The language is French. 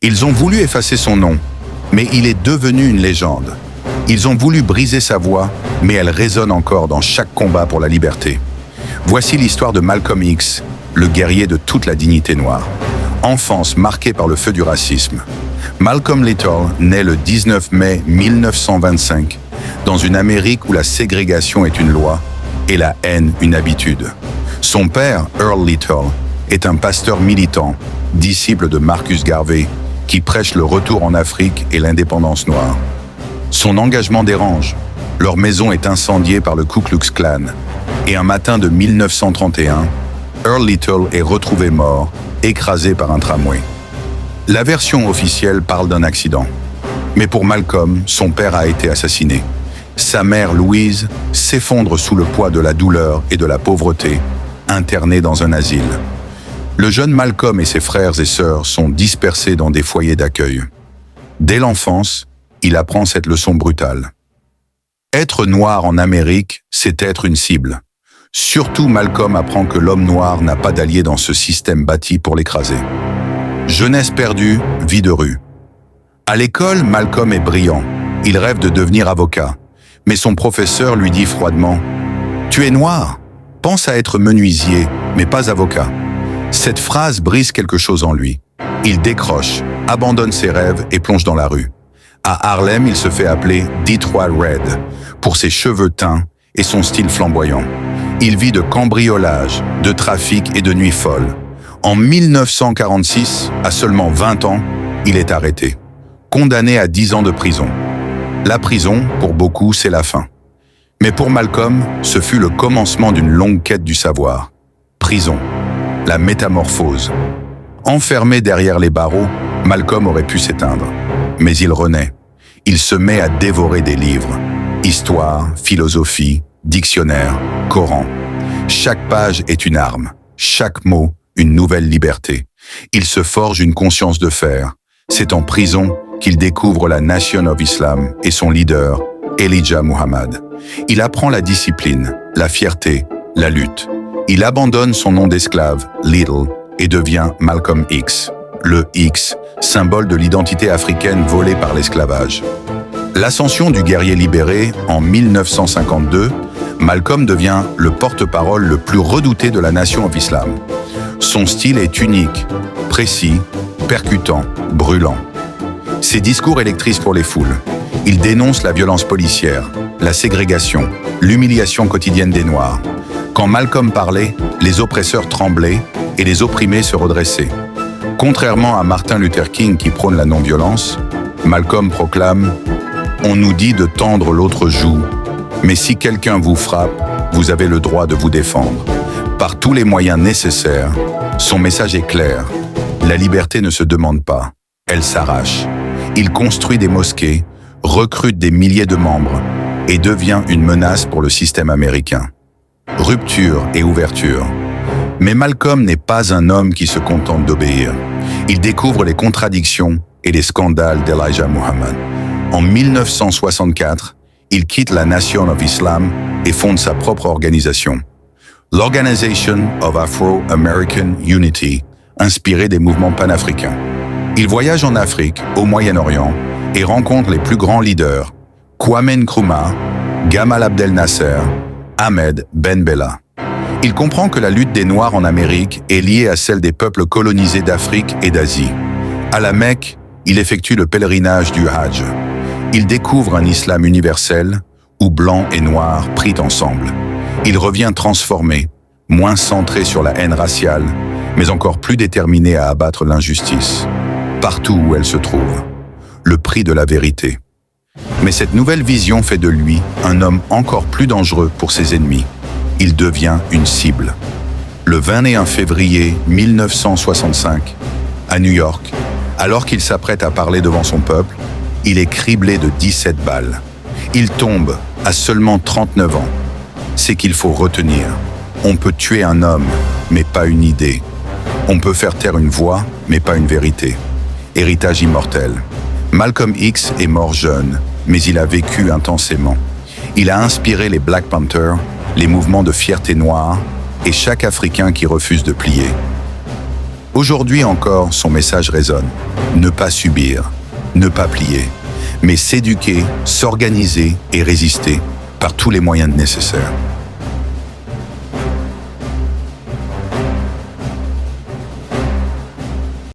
Ils ont voulu effacer son nom, mais il est devenu une légende. Ils ont voulu briser sa voix, mais elle résonne encore dans chaque combat pour la liberté. Voici l'histoire de Malcolm X, le guerrier de toute la dignité noire. Enfance marquée par le feu du racisme. Malcolm Little naît le 19 mai 1925 dans une Amérique où la ségrégation est une loi et la haine une habitude. Son père, Earl Little, est un pasteur militant, disciple de Marcus Garvey, qui prêche le retour en Afrique et l'indépendance noire. Son engagement dérange. Leur maison est incendiée par le Ku Klux Klan. Et un matin de 1931, Earl Little est retrouvé mort, écrasé par un tramway. La version officielle parle d'un accident. Mais pour Malcolm, son père a été assassiné. Sa mère, Louise, s'effondre sous le poids de la douleur et de la pauvreté, internée dans un asile. Le jeune Malcolm et ses frères et sœurs sont dispersés dans des foyers d'accueil. Dès l'enfance, il apprend cette leçon brutale. Être noir en Amérique, c'est être une cible. Surtout Malcolm apprend que l'homme noir n'a pas d'allié dans ce système bâti pour l'écraser. Jeunesse perdue, vie de rue. À l'école, Malcolm est brillant. Il rêve de devenir avocat. Mais son professeur lui dit froidement « Tu es noir, pense à être menuisier, mais pas avocat. » Cette phrase brise quelque chose en lui. Il décroche, abandonne ses rêves et plonge dans la rue. À Harlem, il se fait appeler Detroit Red pour ses cheveux teints et son style flamboyant. Il vit de cambriolage, de trafic et de nuits folles. En 1946, à seulement 20 ans, il est arrêté, condamné à 10 ans de prison. La prison, pour beaucoup, c'est la fin. Mais pour Malcolm, ce fut le commencement d'une longue quête du savoir. Prison. La métamorphose. Enfermé derrière les barreaux, Malcolm aurait pu s'éteindre. Mais il renaît. Il se met à dévorer des livres. Histoire, philosophie, dictionnaire, Coran. Chaque page est une arme. Chaque mot, une nouvelle liberté. Il se forge une conscience de fer. C'est en prison qu'il découvre la Nation of Islam et son leader, Elijah Muhammad. Il apprend la discipline, la fierté, la lutte. Il abandonne son nom d'esclave, Little, et devient Malcolm X. Le X, symbole de l'identité africaine volée par l'esclavage. L'ascension du guerrier libéré, en 1952, Malcolm devient le porte-parole le plus redouté de la Nation of Islam. Son style est unique, précis, percutant, brûlant. Ses discours électrisent pour les foules. Il dénonce la violence policière, la ségrégation, l'humiliation quotidienne des Noirs. Quand Malcolm parlait, les oppresseurs tremblaient et les opprimés se redressaient. Contrairement à Martin Luther King qui prône la non-violence, Malcolm proclame « On nous dit de tendre l'autre joue, mais si quelqu'un vous frappe, vous avez le droit de vous défendre. » Par tous les moyens nécessaires, son message est clair. La liberté ne se demande pas, elle s'arrache. Il construit des mosquées, recrute des milliers de membres et devient une menace pour le système américain. Rupture et ouverture. Mais Malcolm n'est pas un homme qui se contente d'obéir. Il découvre les contradictions et les scandales d'Elijah Muhammad. En 1964, il quitte la Nation of Islam et fonde sa propre organisation. L'Organization of Afro-American Unity, inspirée des mouvements panafricains. Il voyage en Afrique, au Moyen-Orient, et rencontre les plus grands leaders, Kwame Nkrumah, Gamal Abdel Nasser, Ahmed Ben Bella. Il comprend que la lutte des Noirs en Amérique est liée à celle des peuples colonisés d'Afrique et d'Asie. À la Mecque, il effectue le pèlerinage du Hajj. Il découvre un islam universel où blancs et noirs prient ensemble. Il revient transformé, moins centré sur la haine raciale, mais encore plus déterminé à abattre l'injustice, partout où elle se trouve. Le prix de la vérité. Mais cette nouvelle vision fait de lui un homme encore plus dangereux pour ses ennemis. Il devient une cible. Le 21 février 1965, à New York, alors qu'il s'apprête à parler devant son peuple, il est criblé de 17 balles. Il tombe à seulement 39 ans. C'est qu'il faut retenir. On peut tuer un homme, mais pas une idée. On peut faire taire une voix, mais pas une vérité. Héritage immortel. Malcolm X est mort jeune, mais il a vécu intensément. Il a inspiré les Black Panthers, les mouvements de fierté noire et chaque Africain qui refuse de plier. Aujourd'hui encore, son message résonne. Ne pas subir, ne pas plier, mais s'éduquer, s'organiser et résister par tous les moyens nécessaires.